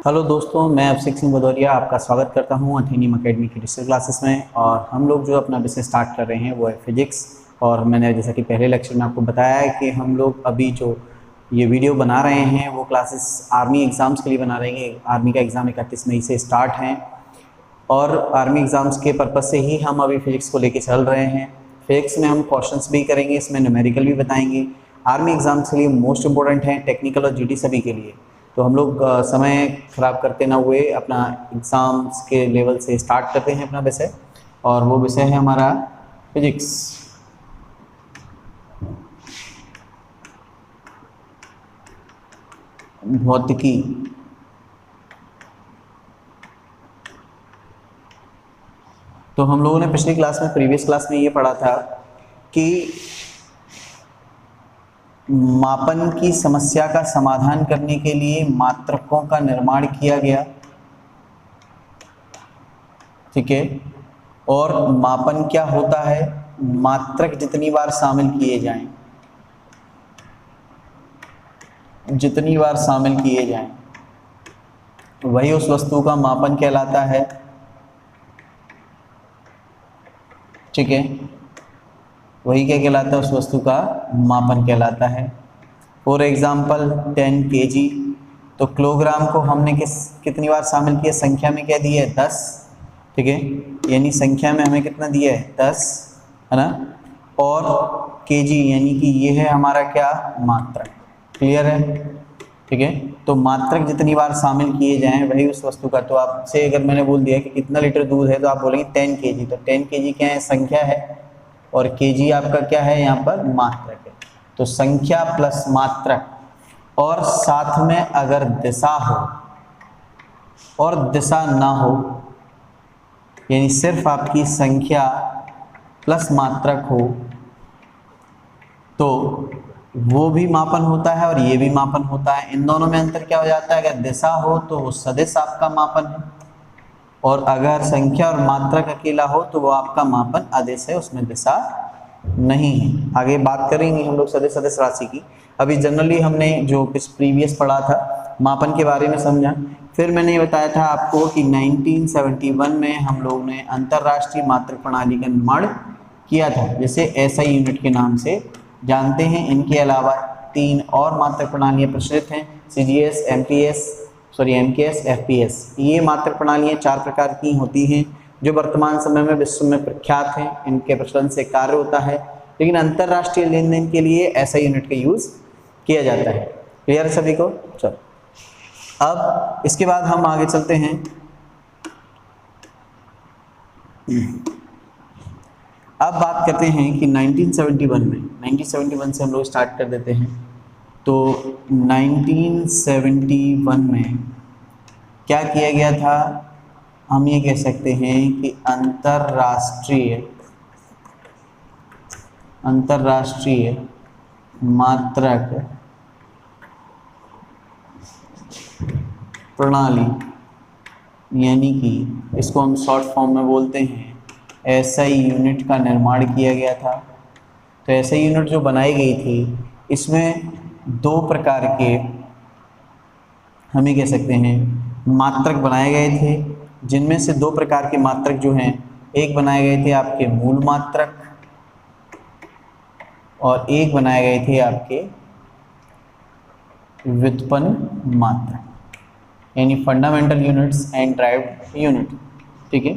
Hello दोस्तों, मैं अभिषेक सिंह भदौरिया आपका स्वागत करता हूं अथेनियम अकेडमी की डिजिटल क्लासेस में। और हम लोग जो अपना बिजनेस स्टार्ट कर रहे हैं वो है फिजिक्स। और मैंने जैसा कि पहले लेक्चर में आपको बताया है कि हम लोग अभी जो ये वीडियो बना रहे हैं वो क्लासेस आर्मी एग्ज़ाम्स के लिए बना रहे हैं। आर्मी का एग्ज़ाम 31 मई से स्टार्ट है और आर्मी एग्ज़ाम्स के पर्पज़ से ही हम अभी फिजिक्स को लेके चल रहे हैं। फिजिक्स में हम क्वेश्चंस भी करेंगे, इसमें न्यूमेरिकल भी बताएंगे। आर्मी एग्ज़ाम्स के लिए मोस्ट इंपॉर्टेंट है, टेक्निकल और जीडी सभी के लिए। तो हम लोग समय ख़राब करते ना हुए अपना एग्ज़ाम्स के लेवल से स्टार्ट करते हैं अपना विषय, और वो विषय है हमारा फिजिक्स। भौतिकी। तो हम लोगों ने पिछली क्लास में, प्रीवियस क्लास में ये पढ़ा था कि मापन की समस्या का समाधान करने के लिए मात्रकों का निर्माण किया गया, ठीक है। और मापन क्या होता है? मात्रक जितनी बार शामिल किए जाएं, जितनी बार शामिल किए जाएं वही उस वस्तु का मापन कहलाता है, ठीक है। वही क्या कहलाता है? उस वस्तु का मापन कहलाता है। फॉर एग्जाम्पल 10 kg, तो किलोग्राम को हमने कितनी बार शामिल किया? संख्या में क्या दिया है? 10, ठीक है। यानी संख्या में हमें कितना दिया है? 10, है ना। और kg यानी कि ये है हमारा क्या? मात्रक। क्लियर है? ठीक है। तो मात्रक जितनी बार शामिल किए जाएं वही उस वस्तु का। तो आपसे अगर मैंने बोल दिया कि कितना लीटर दूध है तो आप बोलेंगे 10 kg। तो 10 kg क्या है? संख्या है, और kg आपका क्या है? यहाँ पर मात्रक है। तो संख्या प्लस मात्रक, और साथ में अगर दिशा हो और दिशा ना हो, यानी सिर्फ आपकी संख्या प्लस मात्रक हो, तो वो भी मापन होता है और ये भी मापन होता है। इन दोनों में अंतर क्या हो जाता है? अगर दिशा हो तो वो सदिश आपका मापन है, और अगर संख्या और मात्रक अकेला हो तो वो आपका मापन अदिश है, उसमें दिशा नहीं है। आगे बात करेंगे हम लोग सदिश सदिश राशि की। अभी जनरली हमने जो प्रीवियस पढ़ा था मापन के बारे में समझा। फिर मैंने ये बताया था आपको कि 1971 में हम लोग ने अंतरराष्ट्रीय मात्रक प्रणाली का निर्माण किया था, जिसे एसआई यूनिट के नाम से जानते हैं। इनके अलावा 3 और मात्रक प्रणालियाँ प्रचलित हैं, सीजीएस, एमकेएस, एफपीएस। ये मात्रक प्रणालियाँ 4 प्रकार की होती हैं जो वर्तमान समय में विश्व में प्रख्यात हैं। इनके प्रचलन से कार्य होता है, लेकिन अंतरराष्ट्रीय लेन देन के लिए एसआई यूनिट का यूज़ किया जाता है। क्लियर है सभी को? चलो, अब इसके बाद हम आगे चलते हैं। अब बात करते हैं कि 1971 से हम लोग स्टार्ट कर देते हैं। तो 1971 में क्या किया गया था? हम ये कह सकते हैं कि अंतरराष्ट्रीय मात्रक प्रणाली, यानी कि इसको हम शॉर्ट फॉर्म में बोलते हैं एसआई यूनिट का निर्माण किया गया था। तो एसआई यूनिट जो बनाई गई थी, इसमें 2 प्रकार के हम ये कह सकते हैं मात्रक बनाए गए थे, जिनमें से 2 प्रकार के मात्रक जो हैं, एक बनाए गए थे आपके मूल मात्रक और एक बनाए गए थे आपके व्युत्पन्न मात्रक, यानी fundamental units and derived unit, ठीक है।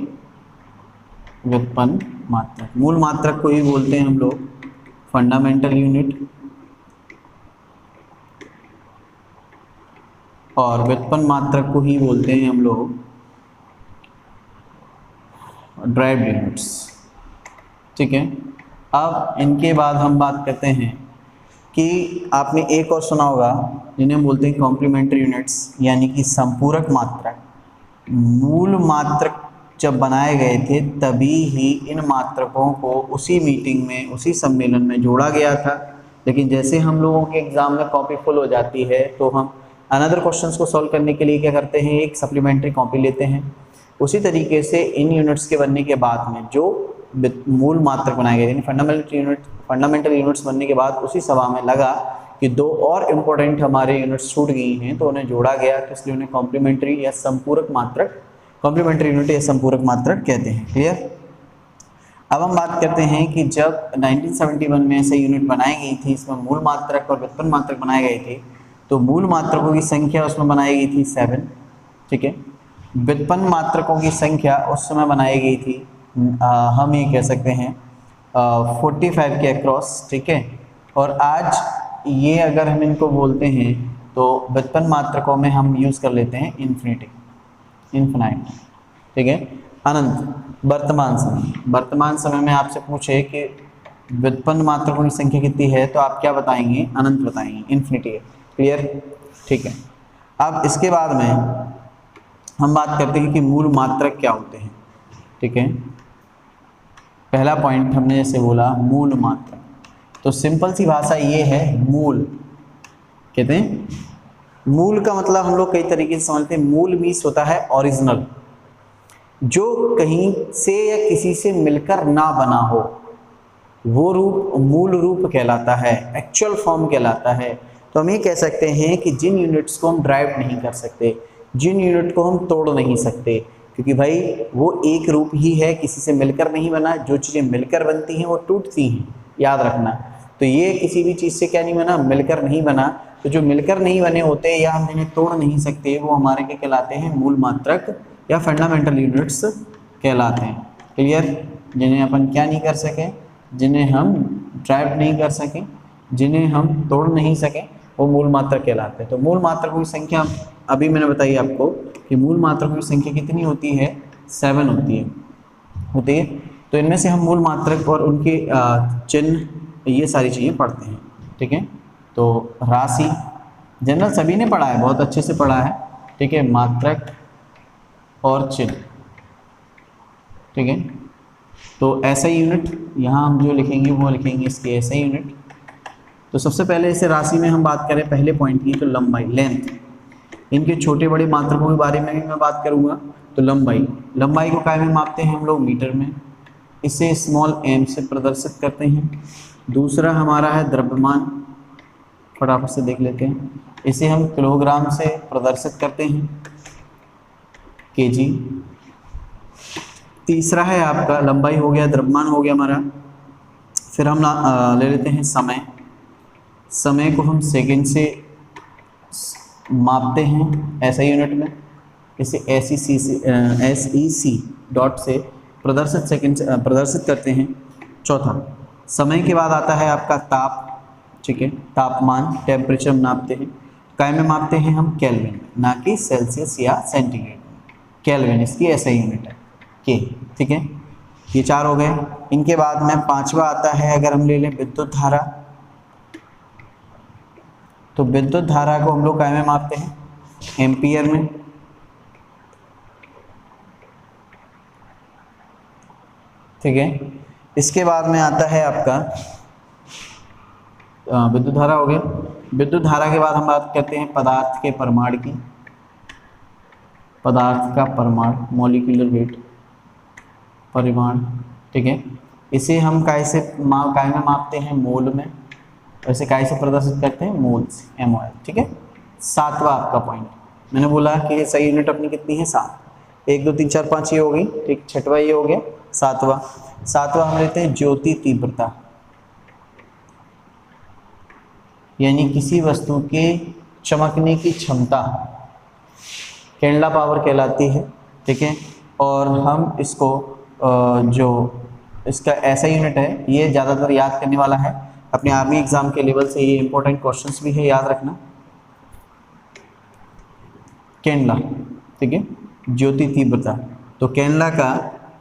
व्युत्पन्न मात्रक, मूल मात्रक को ही बोलते हैं हम लोग फंडामेंटल यूनिट, और व्युत्पन्न मात्रक को ही बोलते हैं हम लोग ड्राइव्ड यूनिट्स, ठीक है। अब इनके बाद हम बात करते हैं कि आपने एक और सुना होगा जिन्हें हम बोलते हैं कॉम्प्लीमेंट्री यूनिट्स, यानी कि संपूरक मात्रक। मूल मात्रक जब बनाए गए थे तभी ही इन मात्रकों को उसी मीटिंग में, उसी सम्मेलन में जोड़ा गया था। लेकिन जैसे हम लोगों के एग्जाम में कॉपी फुल हो जाती है तो हम अनदर क्वेश्चंस को सॉल्व करने के लिए क्या करते हैं? एक सप्लीमेंट्री कॉपी लेते हैं। उसी तरीके से इन यूनिट्स के बनने के बाद में जो मूल मात्रक बनाए गए, यानी फंडामेंटल यूनिट्स बनने के बाद उसी सभा में लगा कि दो और इम्पोर्टेंट हमारे यूनिट्स छूट गई हैं, तो उन्हें जोड़ा गया, तो इसलिए उन्हें कॉम्प्लीमेंट्री या संपूरक मात्रक, कॉम्प्लीमेंट्री यूनिट या संपूरक मात्रक कहते हैं। क्लियर। अब हम बात करते हैं कि जब 1971 में ऐसे यूनिट बनाई गई थी, इसमें मूल मात्रक और व्युत्पन्न मात्रक बनाए गए थे, तो मूल मात्रकों की संख्या उसमें बनाई गई थी 7, ठीक है। व्युत्पन्न मात्रकों की संख्या उस समय बनाई गई थी हम ये कह सकते हैं 45 के अक्रॉस, ठीक है। और आज ये अगर हम इनको बोलते हैं तो व्युत्पन्न मात्रकों में हम यूज़ कर लेते हैं इन्फिनिटी, इन्फिनाइट, ठीक है, अनंत। वर्तमान समय में आपसे पूछे कि व्युत्पन्न मात्रकों की संख्या कितनी है, तो आप क्या बताएंगे? अनंत बताएंगे, इन्फिनिटी है। क्लियर, ठीक है। अब इसके बाद में हम बात करते हैं कि मूल मात्रक क्या होते हैं, ठीक है। पहला पॉइंट हमने जैसे बोला मूल मात्रक, तो सिंपल सी भाषा ये है, मूल कहते हैं, मूल का मतलब हम लोग कई तरीके से समझते हैं। मूल मीन्स होता है ओरिजिनल, जो कहीं से या किसी से मिलकर ना बना हो, वो रूप मूल रूप कहलाता है, एक्चुअल फॉर्म कहलाता है। तो हम ये कह सकते हैं कि जिन यूनिट्स को हम ड्राइव नहीं कर सकते, जिन यूनिट को हम तोड़ नहीं सकते, क्योंकि भाई वो एक रूप ही है, किसी से मिलकर नहीं बना। जो चीज़ें मिलकर बनती हैं वो टूटती हैं, याद रखना। तो ये किसी भी चीज़ से क्या नहीं बना? मिलकर नहीं बना। तो जो मिलकर नहीं बने होते या हम जिन्हें तोड़ नहीं सकते, वो हमारे क्या कहलाते हैं? मूल मात्रक या फंडामेंटल यूनिट्स कहलाते हैं। क्लियर, जिन्हें अपन क्या नहीं कर सके, जिन्हें हम ड्राइव नहीं कर सकें, जिन्हें हम तोड़ नहीं सकें, वो मूल मात्रक कहलाते हैं। तो मूल मात्रकों की संख्या अभी मैंने बताई आपको कि मूल मात्रकों की संख्या कितनी होती है? 7 होती है। तो इनमें से हम मूल मात्रक और उनके चिन्ह, ये सारी चीज़ें पढ़ते हैं, ठीक है। तो राशि जनरल सभी ने पढ़ा है, बहुत अच्छे से पढ़ा है, ठीक है। मात्रक और चिन्ह, ठीक है। तो ऐसा यूनिट यहाँ हम जो लिखेंगे वो लिखेंगे इसके ऐसा यूनिट। तो सबसे पहले इसे राशि में हम बात करें पहले पॉइंट की, तो लंबाई, लेंथ। इनके छोटे बड़े मात्रकों के बारे में भी मैं बात करूँगा। तो लंबाई को काय में मापते हैं हम लोग? मीटर में। इसे स्मॉल m से प्रदर्शित करते हैं। दूसरा हमारा है द्रव्यमान, फटाफट से देख लेते हैं। इसे हम किलोग्राम से प्रदर्शित करते हैं, kg। तीसरा है आपका, लंबाई हो गया, द्रव्यमान हो गया हमारा। फिर हम ले लेते हैं समय को हम सेकंड से मापते हैं ऐसा यूनिट में। इसे SEC डॉट से प्रदर्शित करते हैं। चौथा, समय के बाद आता है आपका ताप, ठीक है, तापमान, टेम्परेचर नापते हैं। काय में मापते हैं हम? केल्विन, ना कि सेल्सियस या सेंटीग्रेड। केल्विन इसकी ऐसा यूनिट है, के, ठीक है। ये 4 हो गए। इनके बाद में 5वां आता है, अगर हम ले लें विद्युत धारा, तो विद्युत धारा को हम लोग काय में मापते हैं? एम्पियर में। ठीक है। इसके बाद में आता है आपका विद्युत धारा हो गया। विद्युत धारा के बाद हम बात करते हैं पदार्थ के परमाणु की। पदार्थ का परमाणु, मॉलिक्यूलर वेट, परिमाण, ठीक है। इसे हम काय में मापते हैं? मोल में। वैसे काय से प्रदर्शित करते हैं? मोल से, MOL, ठीक है। 7वां आपका पॉइंट, मैंने बोला कि सही यूनिट अपनी कितनी है? 7। 1 2 3 4 5 ये हो गई, ठीक। 6वां ये हो गया। 7वां हम लेते हैं ज्योति तीव्रता, यानी किसी वस्तु के चमकने की क्षमता, कैंडला पावर कहलाती है, ठीक है। और हम इसको जो इसका ऐसा यूनिट है, ये ज़्यादातर याद करने वाला है, अपने आर्मी एग्जाम के लेवल से ये इंपॉर्टेंट क्वेश्चंस भी है, याद रखना। कैंडला, ठीक है, ज्योति तीव्रता। तो कैंडला का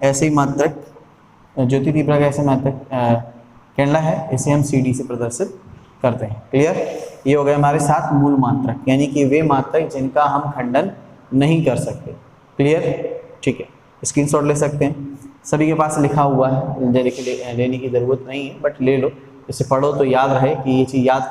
ऐसे ही मात्रक, ज्योति तीव्रता का ऐसे मात्रक कैंडला है, इसे हम CD से प्रदर्शित करते हैं। क्लियर, ये हो गए हमारे 7 मूल मात्रक, यानी कि वे मात्रक जिनका हम खंडन नहीं कर सकते। क्लियर, ठीक है। स्क्रीनशॉट ले सकते हैं, सभी के पास लिखा हुआ है, लेने की ज़रूरत नहीं है, बट ले लो, इसे पढ़ो तो याद रहे कि ये चीज़ याद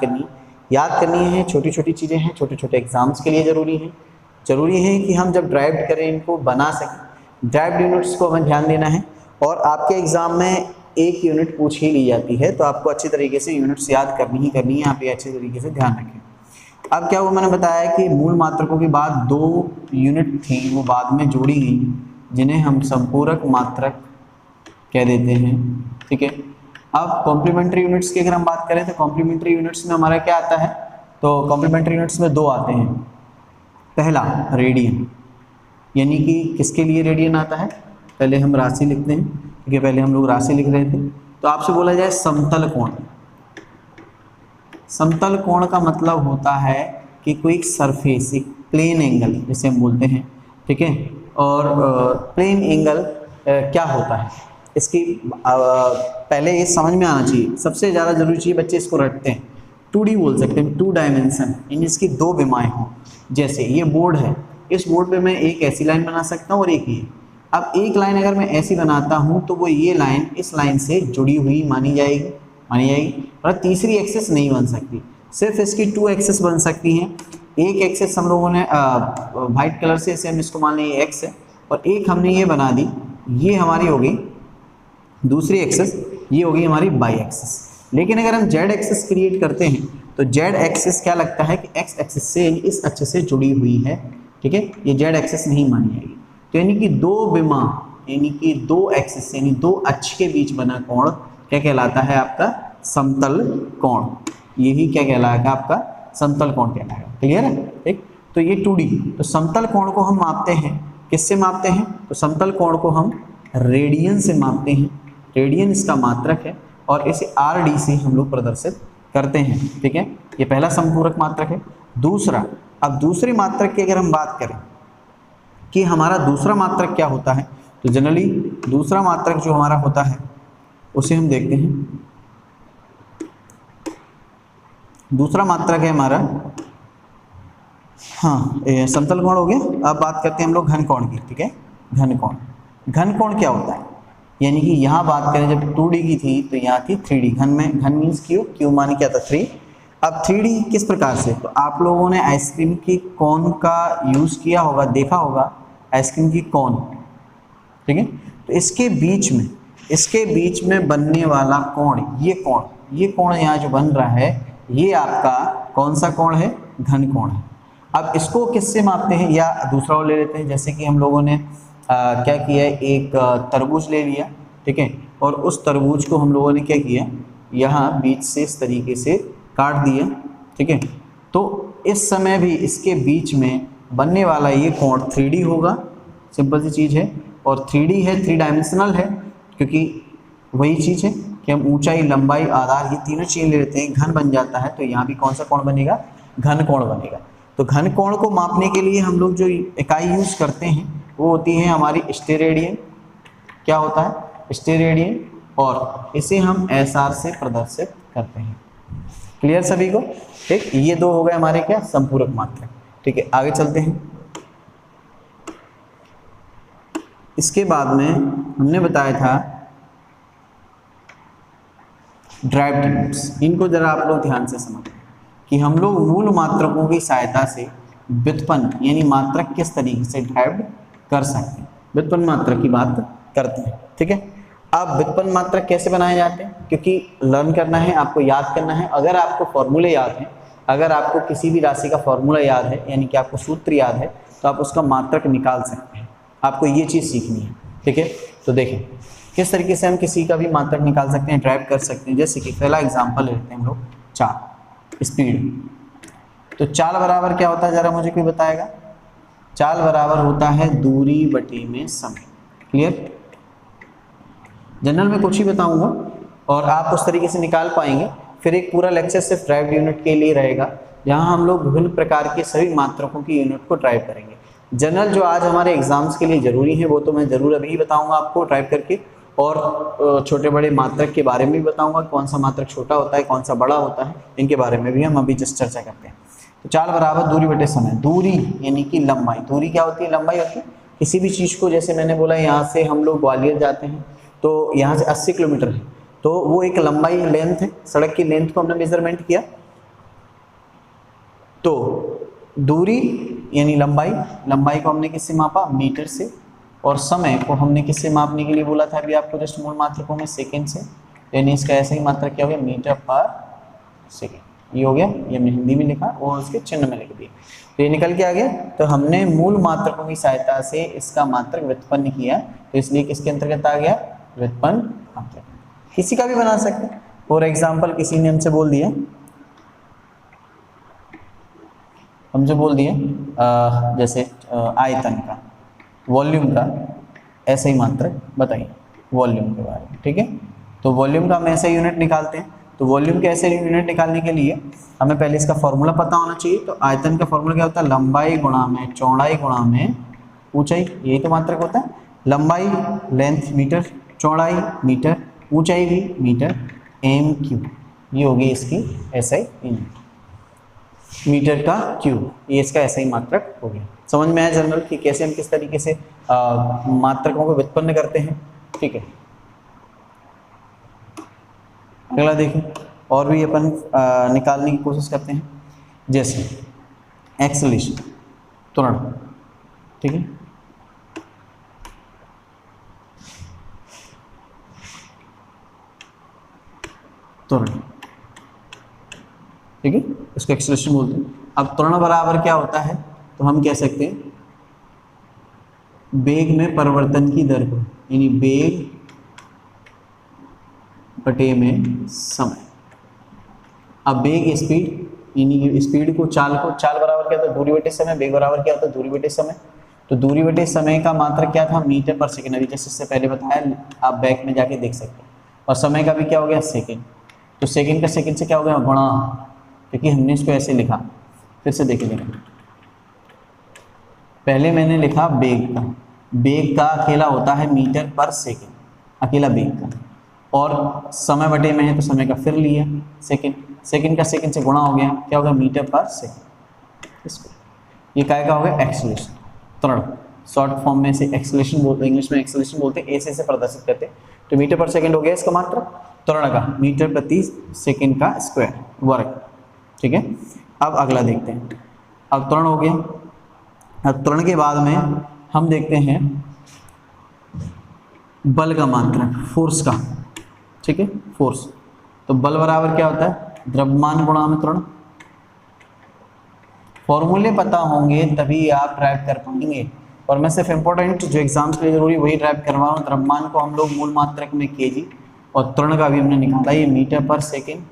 करनी है। छोटी छोटी चीज़ें हैं, छोटे छोटे एग्जाम्स के लिए ज़रूरी है कि हम जब ड्राइव करें, इनको बना सकें। ड्राइव्ड यूनिट्स को हमें ध्यान देना है। और आपके एग्ज़ाम में एक यूनिट पूछ ही ली जाती है, तो आपको अच्छी तरीके से यूनिट्स याद करनी ही करनी है, यहाँ पे अच्छे तरीके से ध्यान रखें। अब क्या हुआ, मैंने बताया कि मूल मात्रकों के बाद 2 यूनिट थी वो बाद में जोड़ी गई, जिन्हें हम संपूरक मात्रक कह देते हैं, ठीक है। अब कॉम्प्लीमेंट्री यूनिट्स की अगर हम बात करें तो कॉम्प्लीमेंट्री यूनिट्स में हमारा क्या आता है, तो कॉम्प्लीमेंट्री यूनिट्स में 2 आते हैं। पहला रेडियन, यानी कि किसके लिए रेडियन आता है, पहले हम राशि लिखते हैं, क्योंकि पहले हम लोग राशि लिख रहे थे। तो आपसे बोला जाए समतल कोण, समतल कोण का मतलब होता है कि कोई सरफेस, एक प्लेन एंगल जिसे हम बोलते हैं, ठीक है। और प्लेन एंगल क्या होता है, इसकी पहले ये समझ में आना चाहिए, सबसे ज़्यादा जरूरी चीज़ बच्चे इसको रटते हैं। 2D बोल सकते हैं, 2 डायमेंशन, यानी इसकी 2 विमाएँ हों। जैसे ये बोर्ड है, इस बोर्ड पे मैं एक ऐसी लाइन बना सकता हूँ और एक ये। अब एक लाइन अगर मैं ऐसी बनाता हूँ तो वो ये लाइन इस लाइन से जुड़ी हुई मानी जाएगी, और तीसरी एक्सिस नहीं बन सकती, सिर्फ इसकी 2 एक्सिस बन सकती हैं। एक एक्सिस हम लोगों ने वाइट कलर से इसे हम इसको मान लें एक्स है, और एक हमने ये बना दी, ये हमारी हो गई दूसरी एक्सिस, ये होगी हमारी बाई एक्सिस। लेकिन अगर हम जेड एक्सिस क्रिएट करते हैं तो जेड एक्सिस क्या लगता है कि एक्स एक्सिस से इस अक्ष से जुड़ी हुई है, ठीक है, ये जेड एक्सिस नहीं मानी जाएगी। तो यानी कि 2 विमा, यानी कि 2 एक्सिस यानी 2 अक्ष के बीच बना कोण क्या कहलाता है, आपका समतल कोण। यही क्या कहलाएगा, आपका समतल कोण कहलाएगा। क्लियर है, ठीक। तो ये 2D, तो समतल कोण को हम मापते हैं, किससे मापते हैं, तो समतल कोण को हम रेडियन से मापते हैं, रेडियन इसका मात्रक है, और इसे RD से हम लोग प्रदर्शित करते हैं, ठीक है। ये पहला संपूरक मात्रक है। दूसरा, अब दूसरे मात्रक की अगर हम बात करें कि हमारा दूसरा मात्रक क्या होता है, तो जनरली दूसरा मात्रक जो हमारा होता है उसे हम देखते हैं। दूसरा मात्रक है हमारा, हाँ, समतल कोण हो गया। अब बात करते हैं हम लोग घन कोण की, ठीक है। घन कोण, घन कोण क्या होता है, यानी कि यहाँ बात करें जब 2D की थी तो यहाँ थी 3D। घन में, घन मीन्स क्यू माने क्या था 3। अब 3D किस प्रकार से, तो आप लोगों ने आइसक्रीम की कोन का यूज़ किया होगा, देखा होगा आइसक्रीम की कोन, ठीक है। तो इसके बीच में बनने वाला कोण, ये कोण यहाँ जो बन रहा है, ये आपका कौन सा कोण है, घन कोण है। अब इसको किससे मापते हैं, या दूसरा और ले लेते हैं, जैसे कि हम लोगों ने क्या किया है, एक तरबूज ले लिया, ठीक है, और उस तरबूज को हम लोगों ने क्या किया, यहाँ बीच से इस तरीके से काट दिया, ठीक है। तो इस समय भी इसके बीच में बनने वाला ये कोण 3D होगा, सिंपल सी चीज़ है। और 3D है, 3 डायमेंशनल है, क्योंकि वही चीज़ है कि हम ऊंचाई, लंबाई, आधार ये तीनों चीज़ ले लेते हैं, घन बन जाता है। तो यहाँ भी कौन सा कोण बनेगा, घन कोण बनेगा। तो घन कोण को मापने के लिए हम लोग जो इकाई यूज़ करते हैं वो होती है हमारी स्टेरेडियन। क्या होता है, स्टेरेडियन, और इसे हम SR से प्रदर्शित करते हैं। क्लियर सभी को, ठीक। ये 2 हो गए हमारे क्या, संपूरक मात्रक, ठीक है। आगे चलते हैं। इसके बाद में हमने बताया था ड्राइव्ड यूनिट्स। इनको जरा आप लोग ध्यान से समझें कि हम लोग मूल मात्रकों की सहायता से व्युत्पन्न यानी मात्रक किस तरीके से ड्राइव्ड कर सकते हैं, व्युत्पन्न मात्रक की बात करते हैं, ठीक है। अब व्युत्पन्न मात्रक कैसे बनाए जाते हैं, क्योंकि लर्न करना है, आपको याद करना है। अगर आपको फॉर्मूले याद हैं, अगर आपको किसी भी राशि का फॉर्मूला याद है, यानी कि आपको सूत्र याद है, तो आप उसका मात्रक निकाल सकते हैं। आपको ये चीज़ सीखनी है, ठीक है। तो देखें किस तरीके से हम किसी का भी मात्रक निकाल सकते हैं, ड्राइव कर सकते हैं। जैसे कि पहला एग्जाम्पल लेते हैं हम लोग, चाल, स्पीड। तो चाल बराबर क्या होता है, जरा मुझे कोई बताएगा। चाल बराबर होता है दूरी बटे में समय। क्लियर, जनरल में कुछ ही बताऊंगा और आप उस तरीके से निकाल पाएंगे। फिर एक पूरा लेक्चर सिर्फ ड्राइव यूनिट के लिए रहेगा, जहां हम लोग विभिन्न प्रकार के सभी मात्रकों की यूनिट को ड्राइव करेंगे। जनरल जो आज हमारे एग्जाम्स के लिए ज़रूरी है वो तो मैं ज़रूर अभी बताऊंगा आपको ड्राइव करके, और छोटे बड़े मात्रक के बारे में भी बताऊंगा, कौन सा मात्रक छोटा होता है, कौन सा बड़ा होता है, इनके बारे में भी हम अभी जस्ट चर्चा करते हैं। तो चाल बराबर दूरी बटे समय। दूरी यानी कि लंबाई, दूरी क्या होती है, लंबाई होती है किसी भी चीज़ को। जैसे मैंने बोला यहाँ से हम लोग ग्वालियर जाते हैं तो यहाँ से 80 किलोमीटर है, तो वो एक लंबाई, लेंथ है, सड़क की लेंथ को हमने मेजरमेंट किया। तो दूरी यानी लंबाई, लंबाई को हमने किससे मापा, मीटर से, और समय को हमने किससे मापने के लिए बोला था अभी आपको जस्ट मूल मात्रकों में सेकंड से, यानी इसका ऐसे ही मात्रक क्या हो गया मीटर पर सेकंड। ये हो गया, ये हमने हिंदी में लिखा और उसके चिन्ह में लिख दिया, तो ये निकल के आ गया। तो हमने मूल मात्रकों की सहायता से इसका मात्रक व्युत्पन्न किया, तो इसलिए किसके अंतर्गत आ गया, व्युत्पन्न मात्रक। किसी का भी बना सकते हैं। फॉर एग्जाम्पल किसी ने हमसे बोल दिया, जैसे आयतन का, वॉल्यूम का ऐसे ही मात्रक बताइए वॉल्यूम के बारे में, ठीक है। तो वॉल्यूम का हम ऐसे यूनिट निकालते हैं, तो वॉल्यूम के ऐसे यूनिट निकालने के लिए हमें पहले इसका फॉर्मूला पता होना चाहिए। तो आयतन का फॉर्मूला क्या होता है, लंबाई गुणा में चौड़ाई गुणा में ऊंचाई, यही तो मात्रक होता है। लंबाई लेंथ मीटर, चौड़ाई मीटर, ऊंचाई भी मीटर, एम क्यू, ये होगी इसकी एसआई यूनिट, मीटर का क्यूब, ये इसका ऐसा ही मात्रक हो गया। समझ में आया जनरल कि कैसे हम किस तरीके से मात्रकों को व्युत्पन्न करते हैं, ठीक है। अगला देखें, और भी अपन निकालने की कोशिश करते हैं, जैसे एक्सेलरेशन, त्वरण, ठीक है। त्वरण, ठीक है, इसको एक्सेलरेशन बोलते हैं। अब त्वरण बराबर क्या होता है, तो हम कह सकते हैं वेग में परिवर्तन की दर को, यानी वेग बटे में समय। अब वेग स्पीड, यानी स्पीड को चाल बराबर क्या होता है, दूरी बटे समय, वेग बराबर क्या होता है, दूरी बटे समय। तो दूरी बटे समय का मात्रक क्या था, मीटर पर सेकंड, अभी जैसे इससे पहले बताया, आप बैक में जाके देख सकते हैं। और समय का भी क्या हो गया, सेकंड। तो सेकंड का सेकंड से क्या हो गया, गुणा, क्योंकि हमने इसको ऐसे लिखा। फिर से देख लेंगे, पहले मैंने लिखा बेग का अकेला होता है मीटर पर सेकंड, अकेला बेग का, और समय बटे में है तो समय का फिर लिया सेकंड का सेकंड से गुणा हो गया, क्या हो गया, मीटर पर सेकंड। इसको ये काय का हो गया, एक्सेलरेशन, त्वरण, शॉर्ट फॉर्म में से एक्सेलरेशन बोलते हैं, इंग्लिश में एक्सेलरेशन बोलते हैं, ऐसे प्रदर्शित करते हैं। तो मीटर पर सेकंड हो गया इसका मात्रक, त्वरण का मीटर प्रति सेकंड का स्क्वायर वर्ग, ठीक है। अब अगला देखते हैं, अब त्वरण हो गया। अब त्वरण के बाद में हम देखते हैं बल का मात्रक, फोर्स का, ठीक है, फोर्स। तो बल बराबर क्या होता है, द्रव्यमान गुणा में त्वरण। फॉर्मूले पता होंगे तभी आप ड्राइव कर पाएंगे, और मैं सिर्फ इंपॉर्टेंट जो एग्जाम्स के लिए जरूरी वही ड्राइव करवा रहा हूँ। द्रव्यमान को हम लोग मूल मात्रक में केजी, और त्वरण का भी हमने निकाला, ये मीटर पर सेकेंड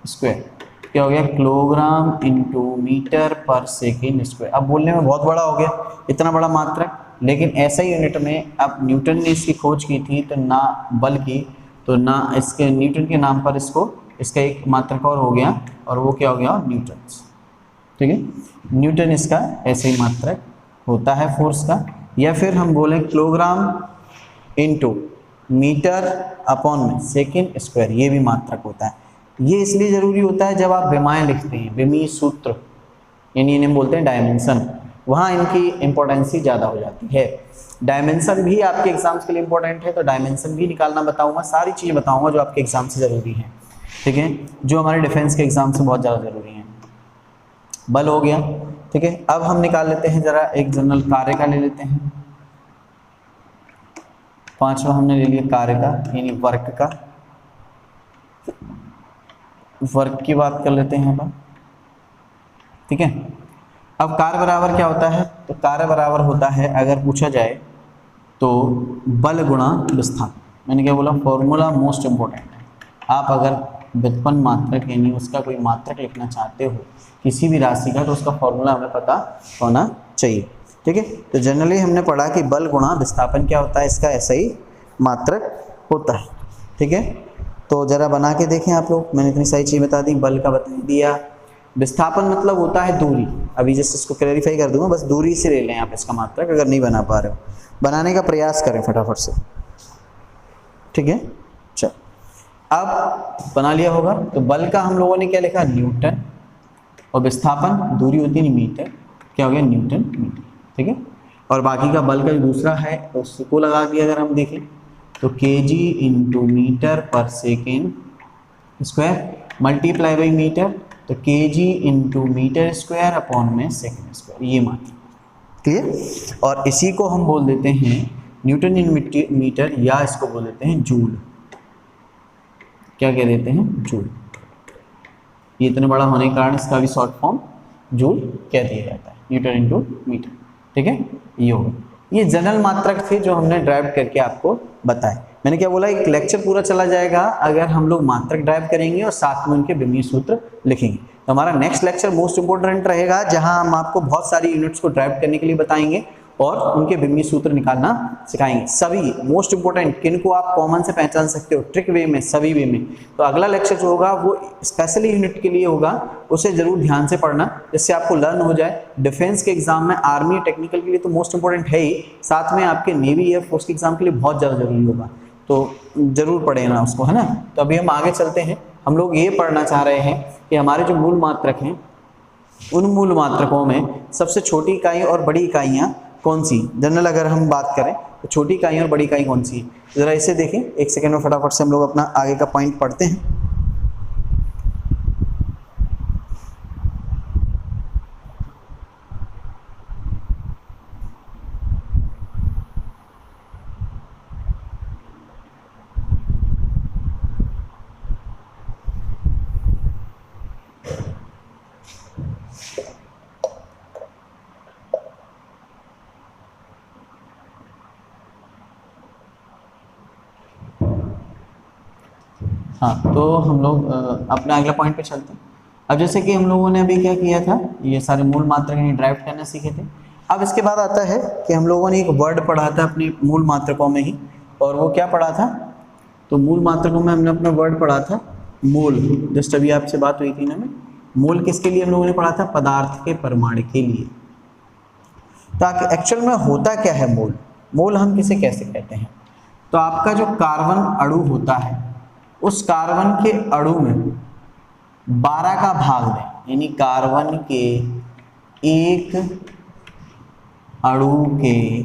स्क्वायर, क्या हो गया, kilogram into metre per second square. अब बोलने में बहुत बड़ा हो गया, इतना बड़ा मात्रक, लेकिन ऐसा ही यूनिट में अब न्यूटन ने इसकी खोज की थी, तो ना बल की, तो ना इसके न्यूटन के नाम पर इसका एक मात्रक और हो गया, और वो क्या हो गया, न्यूटन, ठीक है। न्यूटन इसका ऐसे ही मात्रक होता है फोर्स का। या फिर हम बोलें किलोग्राम इंटू मीटर अपॉन में सेकेंड स्क्वायर, ये भी मात्रक होता है। ये इसलिए जरूरी होता है जब आप विमाएं लिखते हैं, विमीय सूत्र, यानी इन्हें बोलते हैं डायमेंशन, वहाँ इनकी इंपॉर्टेंसी ज़्यादा हो जाती है। डायमेंशन भी आपके एग्जाम्स के लिए इंपॉर्टेंट है, तो डायमेंशन भी निकालना बताऊंगा, सारी चीज़ बताऊंगा जो आपके एग्जाम से ज़रूरी है, ठीक है, जो हमारे डिफेंस के एग्जाम से बहुत ज़्यादा ज़रूरी है। बल हो गया, ठीक है। अब हम निकाल लेते हैं जरा एक जनरल कार्य का ले लेते हैं। पांचवा हमने ले लिया कार्य का, यानी वर्क का। वर्क की बात कर लेते हैं अपन, ठीक है। अब कार्य बराबर क्या होता है, तो कार्य बराबर होता है, अगर पूछा जाए तो बल गुणा विस्थापन। मैंने क्या बोला, फॉर्मूला मोस्ट इंपॉर्टेंट है। आप अगर व्युत्पन्न मात्रक यानी उसका कोई मात्रक लिखना चाहते हो किसी भी राशि का, तो उसका फॉर्मूला हमें पता होना चाहिए, ठीक है। तो जनरली हमने पढ़ा कि बल गुणा विस्थापन क्या होता है, इसका ऐसा ही मात्रक होता है, ठीक है। तो जरा बना के देखें आप लोग, मैंने इतनी सारी चीज़ बता दी, बल का बता दिया, विस्थापन मतलब होता है दूरी। अभी जस्ट इसको क्लैरिफाई कर दूंगा, बस दूरी से ले लें आप इसका मात्रक, अगर नहीं बना पा रहे हो बनाने का प्रयास करें फटाफट से, ठीक है। चल अब बना लिया होगा। तो बल का हम लोगों ने क्या लिखा, न्यूटन, और विस्थापन दूरी होती है मीटर, क्या हो गया, न्यूटन मीटर, ठीक है। और बाकी का बल का जो दूसरा है तो उसको लगा दिया, अगर हम देखें तो KG into metre per second square multiply by metre, तो KG into metre square upon में सेकेंड स्क्वायर, ये मात्रक, क्लियर। और इसी को हम बोल देते हैं न्यूटन इन मीटर, या इसको बोल देते हैं जूल। क्या कह देते हैं? जूल। ये इतना बड़ा होने के कारण इसका भी शॉर्ट फॉर्म जूल कह दिया जाता है, न्यूटन इंटू मीटर। ठीक है, ये होगा। ये जनरल मात्रक थे जो हमने ड्राइव करके आपको बताए। मैंने क्या बोला, एक लेक्चर पूरा चला जाएगा अगर हम लोग मात्रक ड्राइव करेंगे और साथ में उनके विमीय सूत्र लिखेंगे। तो हमारा नेक्स्ट लेक्चर मोस्ट इंपोर्टेंट रहेगा, जहां हम आपको बहुत सारी यूनिट्स को ड्राइव करने के लिए बताएंगे और उनके विमीय सूत्र निकालना सिखाएंगे। सभी मोस्ट इंपोर्टेंट किनको आप कॉमन से पहचान सकते हो, ट्रिक वे में, सभी वे में। तो अगला लेक्चर जो होगा वो स्पेशली यूनिट के लिए होगा, उसे जरूर ध्यान से पढ़ना जिससे आपको लर्न हो जाए। डिफेंस के एग्जाम में, आर्मी, टेक्निकल के लिए तो मोस्ट इंपोर्टेंट है ही, साथ में आपके नेवी, एयरफोर्स के एग्जाम के लिए बहुत ज़्यादा जरूरी होगा, तो जरूर पढ़ेना उसको, है ना। तो अभी हम आगे चलते हैं। हम लोग ये पढ़ना चाह रहे हैं कि हमारे जो मूल मात्रक हैं, उन मूल मात्रकों में सबसे छोटी इकाई और बड़ी इकाइयाँ कौन सी। जनरल अगर हम बात करें तो छोटी इकाई और बड़ी इकाई कौन सी है, ज़रा इसे देखें। एक सेकेंड में फटाफट से हम लोग अपना आगे का पॉइंट पढ़ते हैं। हाँ, तो हम लोग अपना अगला पॉइंट पे चलते हैं। अब जैसे कि हम लोगों ने अभी क्या किया था, ये सारे मूल मात्रक ड्राइव करना सीखे थे। अब इसके बाद आता है कि हम लोगों ने एक वर्ड पढ़ा था अपने मूल मात्रकों में ही, और वो क्या पढ़ा था, तो मूल मात्रकों में हमने अपना वर्ड पढ़ा था मोल। जस्ट अभी आपसे बात हुई थी ना, में मोल किसके लिए हम लोगों ने पढ़ा था, पदार्थ के परमाणु के लिए। तो एक्चुअल में होता क्या है मोल, मोल हम किसे कैसे कहते हैं। तो आपका जो कार्बन अणु होता है, उस कार्बन के अणु में 12 का भाग दें, यानी कार्बन के एक अणु के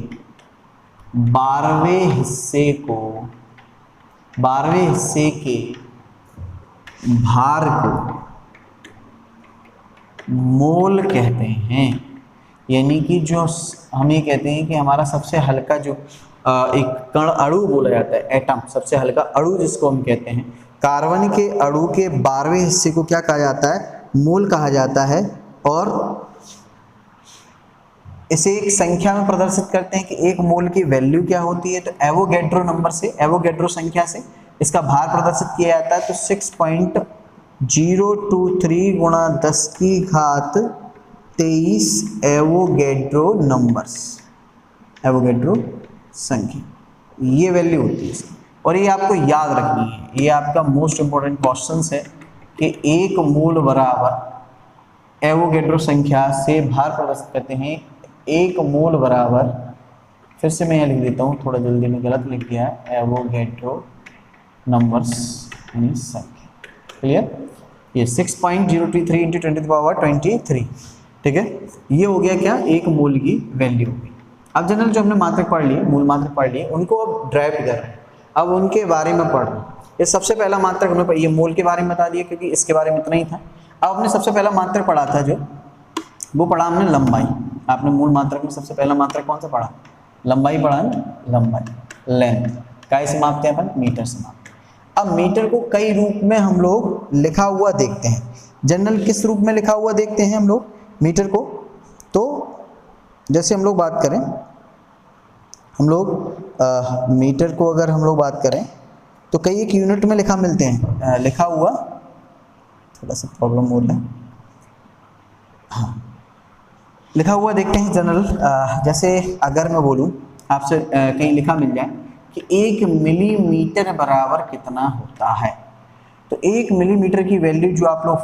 12वें हिस्से के भार को मोल कहते हैं। यानी कि जो हम ये कहते हैं कि हमारा सबसे हल्का जो एक कण अणु बोला जाता है, एटम, सबसे हल्का अणु जिसको हम कहते हैं, कार्बन के अणु के 12वें हिस्से को क्या कहा जाता है, मोल कहा जाता है। और इसे एक संख्या में प्रदर्शित करते हैं कि एक मोल की वैल्यू क्या होती है। तो एवोगैड्रो नंबर से, एवोगैड्रो संख्या से इसका भार प्रदर्शित किया जाता है। तो 6.023 गुणा 10 की घात 23 एवोगैड्रो नंबर्स, एवोगैड्रो संख्या, ये वैल्यू होती है इसकी। और ये आपको याद रखनी है, ये आपका मोस्ट इंपोर्टेंट क्वेश्चन है कि एक मोल बराबर एवोगैड्रो संख्या से भार प्रदर्शित करते हैं। एक मोल बराबर, फिर से मैं यहाँ लिख देता हूँ, थोड़ा जल्दी में गलत लिख दिया है, एवोगैड्रो नंबर्स यानी संख्या। क्लियर, ये 6.023 इंटू 10⁻23। ठीक है, ये हो गया क्या, एक मोल की वैल्यू होगी। अब जनरल जो हमने मात्रक पढ़ लिए, मूल मात्रक पढ़ लिए, उनको अब ड्राइव कर रहे हैं, अब उनके बारे में पढ़ रहे हैं। ये सबसे पहला मात्रक हमने ये मोल के बारे में बता दिया क्योंकि इसके बारे में इतना ही था। अब हमने सबसे पहला मात्रक पढ़ा था जो, वो पढ़ा हमने लंबाई। आपने मूल मात्रक में सबसे पहला मात्रक कौन सा पढ़ा, लंबाई पढ़ा ना, लंबाई, लेंथ। काय से मापते हैं अपन, मीटर से मापते हैं। अब मीटर को कई रूप में हम लोग लिखा हुआ देखते हैं। जनरल किस रूप में लिखा हुआ देखते हैं हम लोग मीटर को, तो जैसे हम लोग बात करें, हम लोग मीटर को अगर हम लोग बात करें तो कई एक यूनिट में लिखा मिलते हैं, लिखा हुआ, थोड़ा सा प्रॉब्लम हो रहा है, हाँ, लिखा हुआ देखते हैं जनरल। जैसे अगर मैं बोलूं आपसे, कहीं लिखा मिल जाए कि 1 मिलीमीटर बराबर कितना होता है, तो 1 मिलीमीटर की वैल्यू जो आप लोग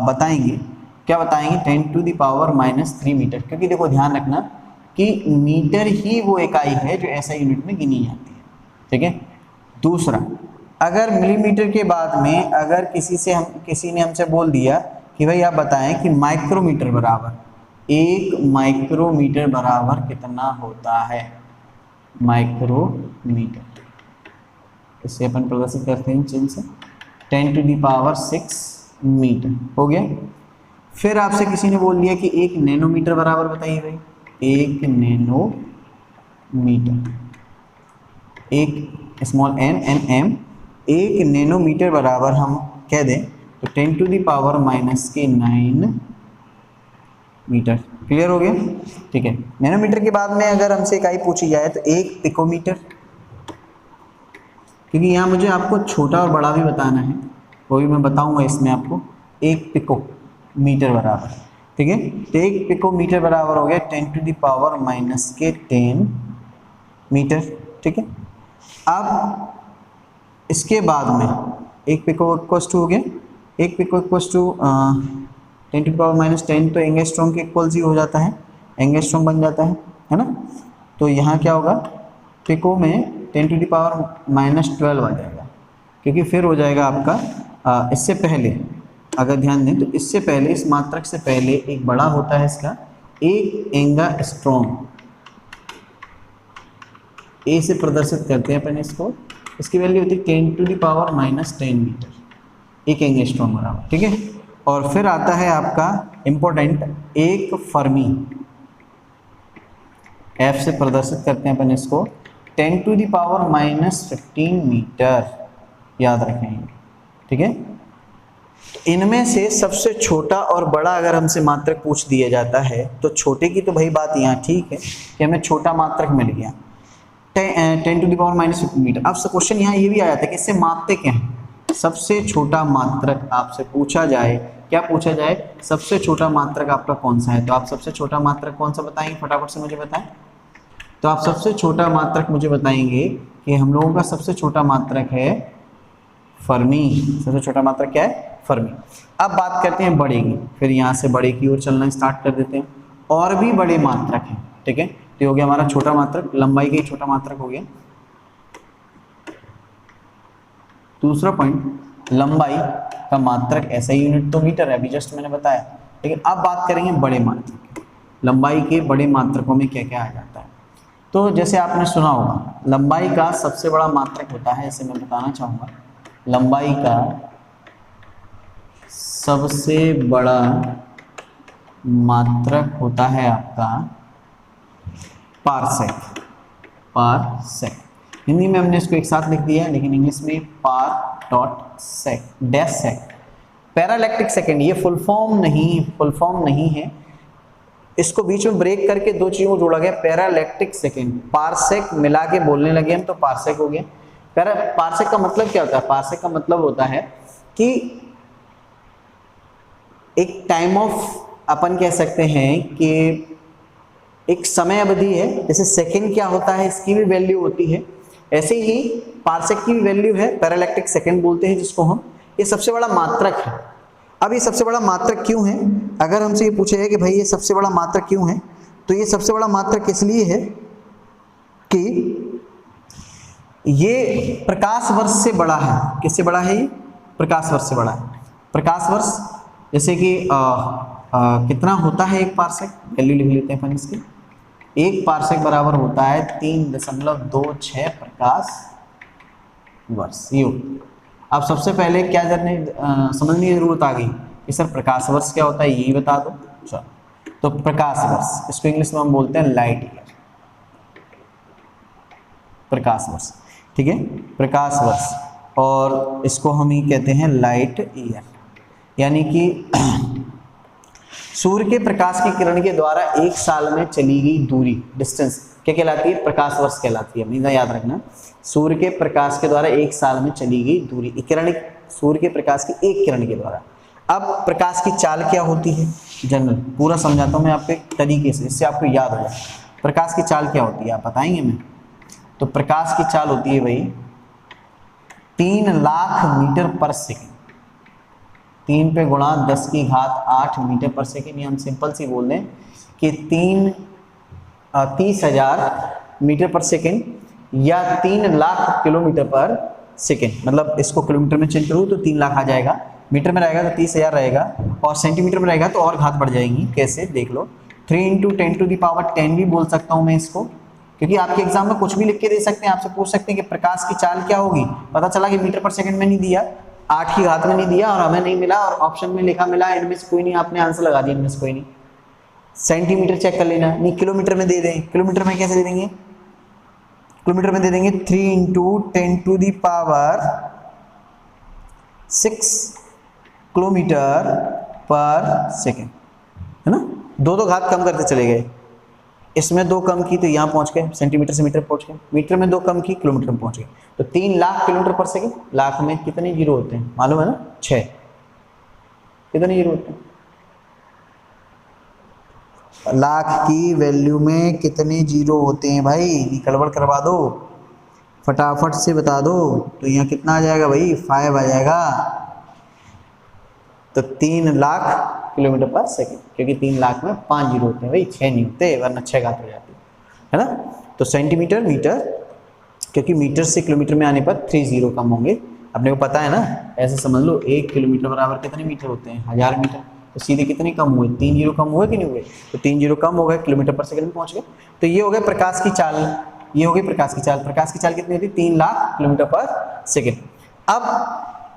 बताएंगे, क्या बताएंगे, 10⁻³ मीटर। क्योंकि देखो ध्यान रखना कि मीटर ही वो इकाई है जो ऐसा यूनिट में गिनी जाती है। ठीक है, दूसरा, अगर मिलीमीटर के बाद में अगर किसी ने हमसे बोल दिया कि भाई आप बताएं कि माइक्रोमीटर बराबर, 1 माइक्रोमीटर बराबर कितना होता है, माइक्रोमीटर, इसे अपन प्रदर्शित करते हैं चिन्ह से, 10⁻6 मीटर हो गया। फिर आपसे किसी ने बोल दिया कि 1 नैनोमीटर बराबर बताइए भाई, 1 नैनोमीटर, एक small n n m, 1 nanometre बराबर हम कह दें तो 10⁻⁻9 मीटर। क्लियर हो गया? ठीक है। नैनोमीटर के बाद में अगर हमसे इकाई पूछी जाए तो 1 पिकोमीटर, क्योंकि यहाँ मुझे आपको छोटा और बड़ा भी बताना है, वो भी मैं बताऊंगा इसमें आपको। 1 पिकोमीटर बराबर, ठीक है, तो 1 पिकोमीटर बराबर हो गया 10⁻⁻10 मीटर। ठीक है। अब इसके बाद में 1 पिको इक्वल्स टू हो गया, 1 पिको इक्वल्स टू 10⁻⁻10 तो एंगस्ट्रॉम के इक्वल्स ही हो जाता है, एंगस्ट्रॉम बन जाता है ना। तो यहाँ क्या होगा, पिको में 10⁻⁻12 आ जाएगा, क्योंकि फिर हो जाएगा आपका इससे पहले, अगर ध्यान दें तो इससे पहले, इस मात्रक से पहले एक बड़ा होता है इसका, 1 एंगास्ट्रॉम, ए से प्रदर्शित करते हैं अपन इसको, इसकी वैल्यू होती है 10⁻⁻10 मीटर, 1 एंगस्ट्रॉम बराबर। ठीक है। और फिर आता है आपका इम्पोर्टेंट 1 फर्मी, एफ से प्रदर्शित करते हैं अपन इसको, 10⁻⁻15 मीटर, याद रखेंगे। ठीक है। इनमें से सबसे छोटा और बड़ा अगर हमसे मात्रक पूछ दिया जाता है तो छोटे की तो भाई बात यहाँ ठीक है कि हमें छोटा मात्रक मिल गया 10⁻⁻15 मीटर। अब क्वेश्चन यहाँ ये भी आ जाता है कि इससे मापते क्या हैं। सबसे छोटा मात्रक आपसे पूछा जाए, क्या पूछा जाए, सबसे छोटा मात्रक आपका कौन सा है, तो आप सबसे छोटा मात्रक कौन सा बताएंगे, फटाफट से मुझे बताएं। तो आप सबसे छोटा मात्रक मुझे बताएंगे कि हम लोगों का सबसे छोटा मात्रक है फर्मी। सबसे छोटा मात्रक क्या है, फर्मी। अब बात करते हैं बड़े की, फिर यहाँ से बड़े की ओर चलना स्टार्ट कर देते हैं। और भी बड़े मात्रक हैं, ठीक है। तो हो गया हमारा छोटा मात्रक, लंबाई का ही छोटा मात्रक हो गया। दूसरा पॉइंट, लंबाई का मात्रक ऐसा ही यूनिट तो मीटर है, अभी जस्ट मैंने बताया। लेकिन अब बात करेंगे बड़े मात्रक, लंबाई के बड़े मात्रकों में क्या क्या आ जाता है। तो जैसे आपने सुना होगा, लंबाई का सबसे बड़ा मात्रक होता है, इसे मैं बताना चाहूँगा, लंबाई का सबसे बड़ा मात्रक होता है आपका पारसेक। पारसेक, हिंदी में हमने इसको एक साथ लिख दिया है, लेकिन इंग्लिश में पार डॉट सेक, डैश सेक, पैरालैक्टिक सेकेंड। ये फुल फॉर्म नहीं है, इसको बीच में ब्रेक करके दो चीजों को जोड़ा गया, पैरालैक्टिक सेकेंड, पारसेक मिला के बोलने लगे हम तो पारसेक हो गया। पारसेक का मतलब क्या होता है, पारसेक का मतलब होता है कि एक टाइम ऑफ, अपन कह सकते हैं कि एक समय अवधि है। जैसे सेकेंड क्या होता है, इसकी भी वैल्यू होती है, ऐसे ही पारसेक की भी वैल्यू है, पैरालैक्टिक सेकेंड बोलते हैं जिसको हम। ये सबसे बड़ा मात्रक है। अब ये सबसे बड़ा मात्रक क्यों है, अगर हमसे ये पूछे है कि भाई ये सबसे बड़ा मात्रक क्यों है, तो ये सबसे बड़ा मात्रक इसलिए है कि ये प्रकाश वर्ष से बड़ा है। किससे बड़ा है ये, प्रकाश वर्ष से बड़ा है। प्रकाश वर्ष जैसे कि कितना होता है एक पारसेक, वैल्यू लिख लेते हैं अपन इसकी। एक पारसेक बराबर होता है 3.26 प्रकाश वर्ष। ये अब सबसे पहले क्या समझने की जरूरत आ गई कि सर प्रकाश वर्ष क्या होता है, यही बता दो। चलो, तो प्रकाश वर्ष, इसको इंग्लिश में हम बोलते हैं लाइट ईयर, प्रकाश वर्ष। ठीक है, प्रकाश वर्ष, और इसको हम ही कहते हैं लाइट ईयर। यानी कि सूर्य के प्रकाश की किरण के द्वारा एक साल में चली गई दूरी, डिस्टेंस, क्या कहलाती है, प्रकाश वर्ष कहलाती है। हमेशा याद रखना, सूर्य के प्रकाश के द्वारा एक साल में चली गई दूरी, किरण, सूर्य के प्रकाश की एक किरण के द्वारा। अब प्रकाश की चाल क्या होती है, जनरल पूरा समझाता हूँ मैं आपको एक तरीके से, इससे आपको याद हो जाए। प्रकाश की चाल क्या होती है आप बताएंगे मैं, तो प्रकाश की चाल होती है भाई 3 लाख मीटर पर सेकेंड, 3 पे गुणा 10⁸ मीटर पर सेकेंड। हम सिंपल सी बोल दें कि 30,000 मीटर पर सेकेंड या 3 लाख किलोमीटर पर सेकेंड। मतलब इसको किलोमीटर में चेंज करूँ तो 3 लाख आ जाएगा, मीटर में रहेगा तो 30,000 रहेगा, और सेंटीमीटर में रहेगा तो और घात बढ़ जाएंगी। कैसे, देख लो, 3 × 10⁻10 भी बोल सकता हूँ मैं इसको, क्योंकि आपके एग्जाम में कुछ भी लिख के दे सकते हैं। आपसे पूछ सकते हैं कि प्रकाश की चाल क्या होगी, पता चला कि मीटर पर सेकेंड में नहीं दिया, 8 की घात में नहीं दिया, और हमें नहीं मिला, और ऑप्शन में लिखा मिला, इनमें से कोई नहीं, आपने आंसर लगा दिया इनमें से कोई नहीं। सेंटीमीटर चेक कर लेना, नहीं किलोमीटर में दे दें, किलोमीटर में कैसे दे देंगे, किलोमीटर में दे देंगे 3 × 10⁶ किलोमीटर पर सेकेंड, है ना। दो घात कम करते चले गए, इसमें 2 कम की तो यहाँ पहुंच गए, सेंटीमीटर से मीटर पहुंच गए, मीटर में 2 कम की किलोमीटर में पहुंच गए, तो 3 लाख किलोमीटर पर सेकेंड। लाख में कितने जीरो होते हैं मालूम है ना, 6। कितने जीरो होते हैं लाख की वैल्यू में, कितने जीरो होते हैं भाई, गड़बड़ करवा दो, फटाफट से बता दो। तो यहाँ कितना आ जाएगा भाई, 5 आ जाएगा। तो 3 लाख किलोमीटर पर सेकेंड, क्योंकि 3 लाख में 5 जीरो होते हैं भाई, 6 नहीं होते, वरना 6 घात हो जाती है ना। तो सेंटीमीटर मीटर, क्योंकि मीटर से किलोमीटर में आने पर 3 जीरो कम होंगे, अपने को पता है ना। ऐसे समझ लो 1 किलोमीटर बराबर कितने मीटर होते हैं, 1000 मीटर। तो सीधे कितने कम हुए, 3 जीरो कम हुए कि नहीं हुए, तो 3 जीरो कम हो गए, किलोमीटर पर सेकंड में पहुंच गए। तो ये हो गया प्रकाश की चाल, ये हो गई प्रकाश की चाल। प्रकाश की चाल कितनी होती है, 3 लाख किलोमीटर पर सेकंड। अब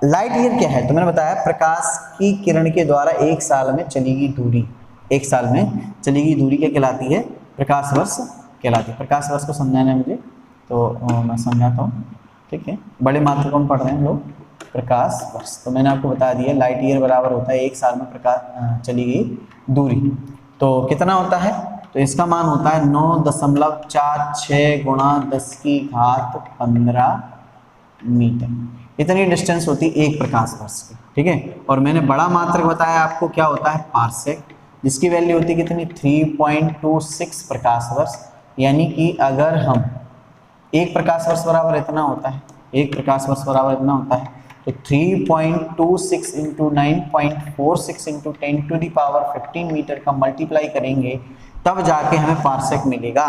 लाइट ईयर क्या है, तो मैंने बताया प्रकाश की किरण के द्वारा 1 साल में चली गई दूरी, 1 साल में चली गई दूरी क्या कहलाती है, प्रकाश वर्ष कहलाती है। प्रकाश वर्ष को समझाना है मुझे, तो मैं समझाता हूँ, ठीक है। बड़े मात्रा को हम पढ़ रहे हैं हम लोग, प्रकाश वर्ष। तो मैंने आपको बता दिया लाइट ईयर बराबर होता है 1 साल में प्रकाश चली गई दूरी। तो कितना होता है, तो इसका मान होता है 9.46 × 10⁻15 मीटर। इतनी डिस्टेंस होती है एक प्रकाश वर्ष की, ठीक है। और मैंने बड़ा मात्रक बताया आपको क्या होता है, पारसेक, जिसकी वैल्यू होती है कितनी, 3.26 प्रकाश वर्ष। यानी कि अगर हम एक प्रकाश वर्ष बराबर इतना होता है, एक प्रकाश वर्ष बराबर इतना होता है, तो 3.26 × 9.46 × 10⁻15 मीटर का मल्टीप्लाई करेंगे, तब जाके हमें पारसेक मिलेगा।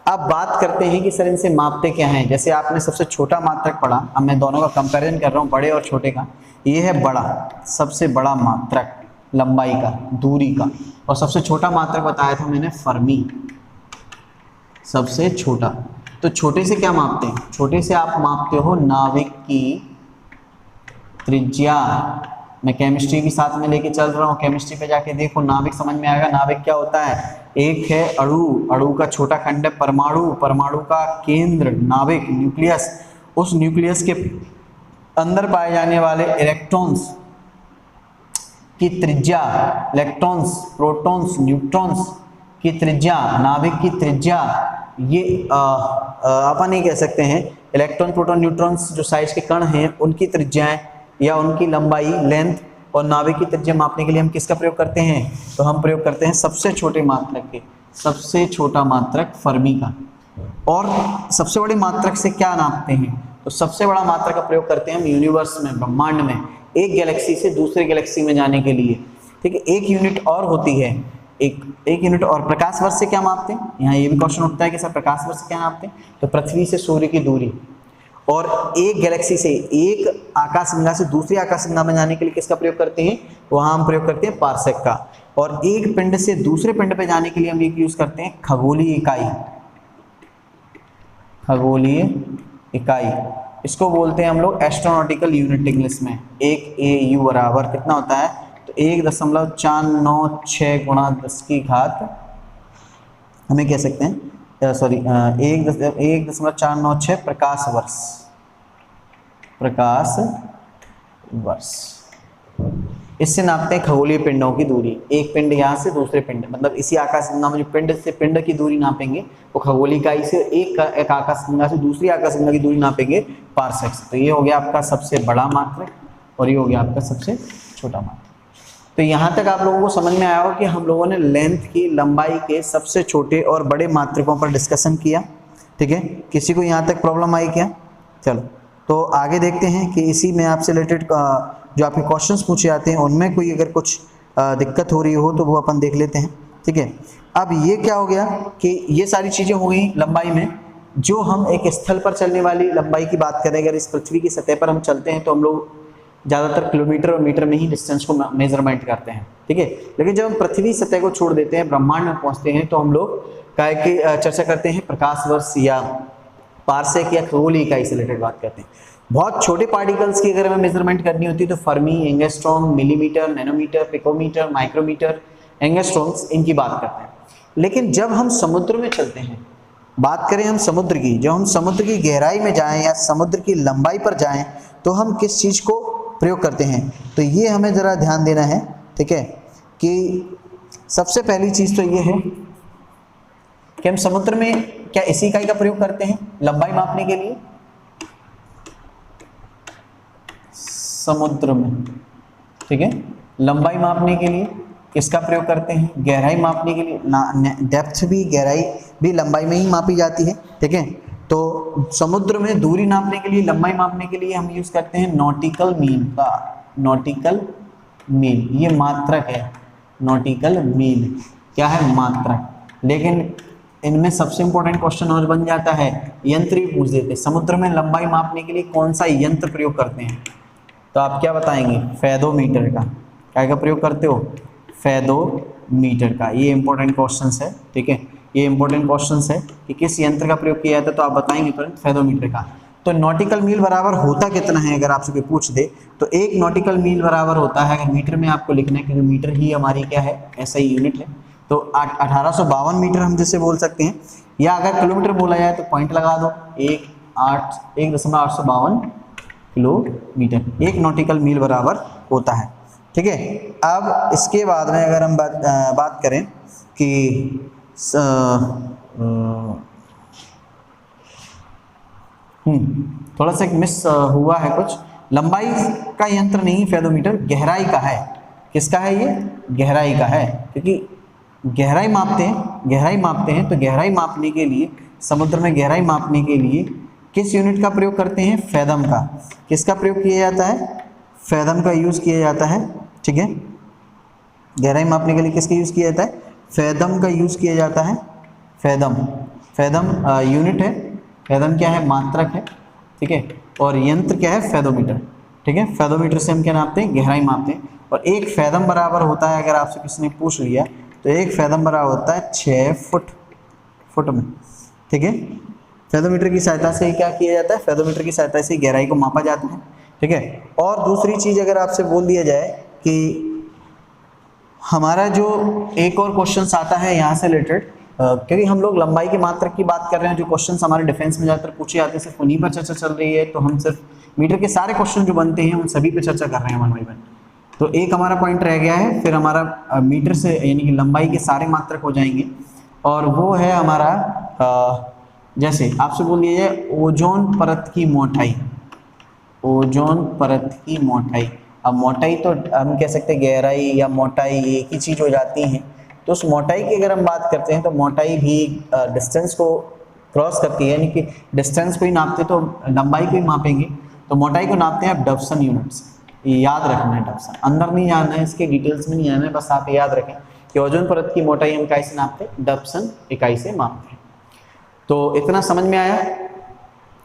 अब बात करते हैं कि सर इनसे मापते क्या हैं। जैसे आपने सबसे छोटा मात्रक पढ़ा, अब मैं दोनों का कंपैरिजन कर रहा हूँ, बड़े और छोटे का। ये है बड़ा, सबसे बड़ा मात्रक लंबाई का, दूरी का, और सबसे छोटा मात्रक बताया था मैंने फर्मी, सबसे छोटा। तो छोटे से क्या मापते हैं, छोटे से आप मापते हो नाविक की त्रिज्या। मैं केमिस्ट्री के साथ में लेके चल रहा हूँ, केमिस्ट्री पे जाके देखो, नाविक समझ में आएगा। नाविक क्या होता है, एक है अणु, अणु का छोटा खंड है परमाणु, परमाणु का केंद्र नाविक, न्यूक्लियस, उस न्यूक्लियस के अंदर पाए जाने वाले इलेक्ट्रॉन्स की त्रिज्या, इलेक्ट्रॉन्स, प्रोटॉन्स, न्यूट्रॉन्स की त्रिज्या, नाविक की त्रिज्या, ये अपन नहीं कह सकते हैं, इलेक्ट्रॉन, प्रोटॉन, न्यूट्रॉन्स जो साइज के कण हैं उनकी त्रिज्याएं या उनकी लंबाई, लेंथ, और नाभिक की त्रिज्या मापने के लिए हम किसका प्रयोग करते हैं, तो हम प्रयोग करते हैं सबसे छोटे मात्रक के, सबसे छोटा मात्रक फर्मी का। और सबसे बड़ी मात्रक से क्या नापते हैं, तो सबसे बड़ा मात्रक का प्रयोग करते हैं हम यूनिवर्स में, ब्रह्मांड में, एक गैलेक्सी से दूसरे गैलेक्सी में जाने के लिए, ठीक है। एक यूनिट और होती है, एक यूनिट और। प्रकाश वर्ष से क्या मापते हैं, यहाँ ये भी क्वेश्चन उठता है कि सर प्रकाश वर्ष से क्या नापते हैं, तो पृथ्वी से सूर्य की दूरी। और एक गैलेक्सी से, एक आकाशगंगा से दूसरी आकाशगंगा में जाने के लिए किसका प्रयोग करते हैं, वहां हम प्रयोग करते हैं पारसेक का। और एक पिंड से दूसरे पिंड पे जाने के लिए हम एक यूज करते हैं खगोलीय इकाई, खगोलीय इकाई, इसको बोलते हैं हम लोग एस्ट्रोनॉटिकल यूनिट इंग्लिश में। एक AU बराबर कितना होता है, तो 1.496 × 10⁻, हमें कह सकते हैं सॉरी 1.496 प्रकाश वर्ष, प्रकाश वर्ष। इससे नापते हैं खगोलीय पिंडों की दूरी, एक पिंड यहाँ से दूसरे पिंड, मतलब इसी आकाशगंगा में जो पिंड से पिंड की दूरी नापेंगे वो खगोलीय इकाई से एक आकाशगंगा से दूसरी आकाशगंगा की दूरी नापेंगे पारसेक से। तो ये हो गया आपका सबसे बड़ा मात्रक और ये हो गया आपका सबसे छोटा मात्रक। तो यहाँ तक आप लोगों को समझ में आया होगा कि हम लोगों ने लेंथ की, लंबाई के सबसे छोटे और बड़े मात्रकों पर डिस्कशन किया, ठीक है। किसी को यहाँ तक प्रॉब्लम आई क्या, चलो तो आगे देखते हैं कि इसी में आपसे रिलेटेड जो आपके क्वेश्चंस पूछे जाते हैं उनमें कोई अगर कुछ दिक्कत हो रही हो तो वो अपन देख लेते हैं, ठीक है। अब ये क्या हो गया कि ये सारी चीज़ें हो गई लंबाई में। जो हम एक स्थल पर चलने वाली लंबाई की बात करें, अगर इस पृथ्वी की सतह पर हम चलते हैं तो हम लोग ज़्यादातर किलोमीटर और मीटर में ही डिस्टेंस को मेजरमेंट करते हैं, ठीक है। लेकिन जब हम पृथ्वी सतह को छोड़ देते हैं, ब्रह्मांड में पहुंचते हैं, तो हम लोग काय की चर्चा करते हैं प्रकाश वर्ष या पारसेक या खगोलीय इकाई से रिलेटेड बात करते हैं। बहुत छोटे पार्टिकल्स की अगर हमें मेजरमेंट करनी होती है तो fermi, angstrom, millimetre, nanometre, picometre, micrometre, angstroms, इनकी बात करते हैं। लेकिन जब हम समुद्र में चलते हैं, बात करें हम समुद्र की, जब हम समुद्र की गहराई में जाएं या समुद्र की लंबाई पर जाएं तो हम किस चीज़ को प्रयोग करते हैं, तो ये हमें ज़रा ध्यान देना है, ठीक है, कि सबसे पहली चीज़ तो ये है कि हम समुद्र में क्या इसी इकाई का प्रयोग करते हैं लंबाई मापने के लिए। समुद्र में, ठीक है, लंबाई मापने के लिए किसका प्रयोग करते हैं, गहराई मापने के लिए। डेप्थ भी, गहराई भी लंबाई में ही मापी जाती है, ठीक है। तो समुद्र में दूरी नापने के लिए, लंबाई मापने के लिए हम यूज करते हैं नॉटिकल मील का। नॉटिकल मील ये मात्रक है, नॉटिकल मील क्या है, मात्रक। लेकिन इनमें सबसे इंपॉर्टेंट क्वेश्चन और बन जाता है, यंत्र भी पूछ देते हैं, समुद्र में लंबाई मापने के लिए कौन सा यंत्र प्रयोग करते हैं, तो आप क्या बताएंगे, फेदोमीटर का। क्या का प्रयोग करते हो, फेदोमीटर का। ये इंपॉर्टेंट क्वेश्चंस है, ठीक है, ये इंपॉर्टेंट क्वेश्चंस है कि किस यंत्र का प्रयोग किया जाता है, तो आप बताएंगे तुरंत फेदोमीटर का। तो नॉटिकल मील बराबर होता कितना है, अगर आपसे कोई पूछ दे तो एक नॉटिकल मील बराबर होता है, अगर मीटर में आपको लिखना है क्योंकि मीटर ही हमारी क्या है, ऐसा ही यूनिट है, तो 1852 मीटर हम जिसे बोल सकते हैं। या अगर किलोमीटर बोला जाए तो पॉइंट लगा दो, 1.852 किलोमीटर एक नॉटिकल मील बराबर होता है, ठीक है। अब इसके बाद में अगर हम बात करें कि थोड़ा सा मिस हुआ है कुछ, लंबाई का यंत्र नहीं फेदोमीटर, गहराई का है। किसका है ये, गहराई का है, क्योंकि गहराई मापते हैं तो गहराई मापने के लिए, समुद्र में गहराई मापने के लिए किस यूनिट का प्रयोग करते हैं, फैदम का। किसका प्रयोग किया जाता है, फैदम का यूज़ किया जाता है, ठीक है। गहराई मापने के लिए किसका यूज़ किया जाता है, फैदम का यूज़ किया जाता है। फैदम यूनिट है, फैदम क्या है, मात्रक है, ठीक है, और यंत्र क्या है, फेदोमीटर, ठीक है। फेदोमीटर से हम क्या नापते हैं, गहराई मापते हैं। और एक फैदम बराबर होता है, अगर आपसे किसी ने पूछ लिया तो एक फैदम बराबर होता है 6 फुट में, ठीक है। फेदोमीटर की सहायता से क्या किया जाता है, फेदोमीटर की सहायता से गहराई को मापा जाता है, ठीक है। और दूसरी चीज़ अगर आपसे बोल दिया जाए कि हमारा जो एक और क्वेश्चन आता है यहाँ से रिलेटेड, क्योंकि हम लोग लंबाई की मात्रक की बात कर रहे हैं, जो क्वेश्चंस हमारे डिफेंस में ज़्यादातर पूछे जाते हैं सिर्फ उन्हीं पर चर्चा चल रही है, तो हम सिर्फ मीटर के सारे क्वेश्चन जो बनते हैं उन सभी पे चर्चा कर रहे हैं वन बाई वन। तो एक हमारा पॉइंट रह गया है, फिर हमारा मीटर से यानी कि लंबाई के सारे मात्रक हो जाएंगे, और वो है हमारा जैसे आपसे बोल दिया जाए ओजोन परत की मोटाई। ओजोन परत की मोटाई, अब मोटाई तो हम कह सकते हैं गहराई या मोटाई एक ही चीज़ हो जाती है। तो उस मोटाई की अगर हम बात करते हैं तो मोटाई भी डिस्टेंस को क्रॉस करती है, यानी कि डिस्टेंस को ही नापते तो लंबाई को ही मापेंगे, तो मोटाई को नापते हैं आप डबसन यूनिट्स। याद रखना है डबसन, अंदर नहीं जाना है, इसके डिटेल्स में नहीं आना है, बस आप याद रखें कि ओजोन परत की मोटाई हम इकाई से नापते हैं, डबसन इकाई से मापते हैं। तो इतना समझ में आया।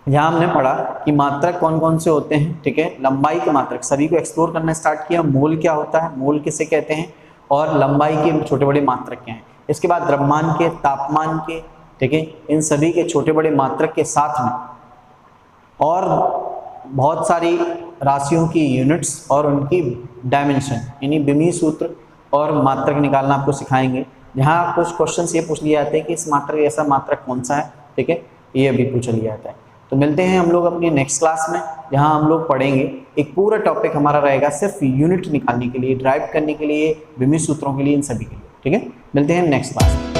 यहाँ हमने पढ़ा कि मात्रक कौन कौन से होते हैं, ठीक है। लंबाई के मात्रक सभी को एक्सप्लोर करना स्टार्ट किया, मोल क्या होता है, मोल किसे कहते हैं, और लंबाई के छोटे बड़े मात्रक क्या हैं। इसके बाद द्रव्यमान के, तापमान के, ठीक है, इन सभी के छोटे बड़े मात्रक के साथ में और बहुत सारी राशियों की यूनिट्स और उनकी डायमेंशन यानी बिमी सूत्र और मात्रक निकालना आपको सिखाएंगे। जहाँ कुछ क्वेश्चंस ये पूछ लिए जाते हैं कि इस मात्रक ऐसा मात्रक कौन सा है, ठीक है, ये भी पूछ लिया जाता है। तो मिलते हैं हम लोग अपनी नेक्स्ट क्लास में, जहाँ हम लोग पढ़ेंगे एक पूरा टॉपिक हमारा रहेगा सिर्फ यूनिट निकालने के लिए, ड्राइव करने के लिए, बिमी सूत्रों के लिए, इन सभी के लिए, ठीक है। मिलते हैं नेक्स्ट क्लास में।